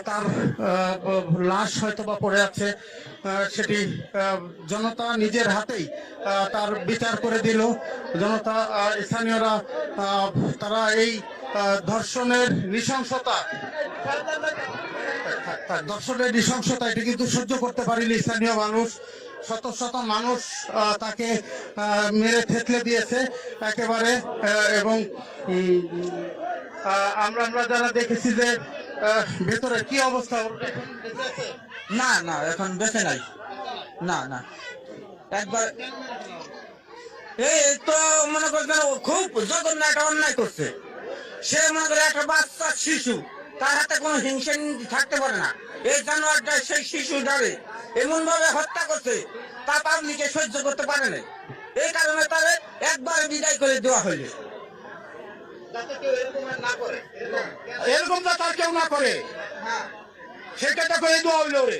তার লাশ হয়তো বা পড়ে আছে, সেটি জনতা নিজের হাতেই তার বিচার করে দিল। জনতা, স্থানীয়রা, তারা এই ধর্ষণের নৃশংসতা এটি কিন্তু সহ্য করতে পারেনি স্থানীয় মানুষ। শত শত মানুষ তাকে মেরে থেতলে দিয়েছে একেবারে। এবং আমরা যারা দেখেছি যে ভেতরে কি অবস্থা। না না, এখন বেঁচে নাই। না না, একবার এই তো মনে করছেন খুব জঘন্য একটা অন্যায় করছে। সে মনে করে একটা বাচ্চা শিশু, তার হাতে কোনো হিংসা থাকতে পারে না। এই জানোয়ারটা সেই শিশু ডালে এমন ভাবে হত্যা করছে, তা পাবলিকে সহ্য করতে পারে না। এই কারণে তারে একবার বিদায় করে দেওয়া হইল। এরকম যাতে আর কেউ না করে, সেটা করে দেওয়া হইলো রে।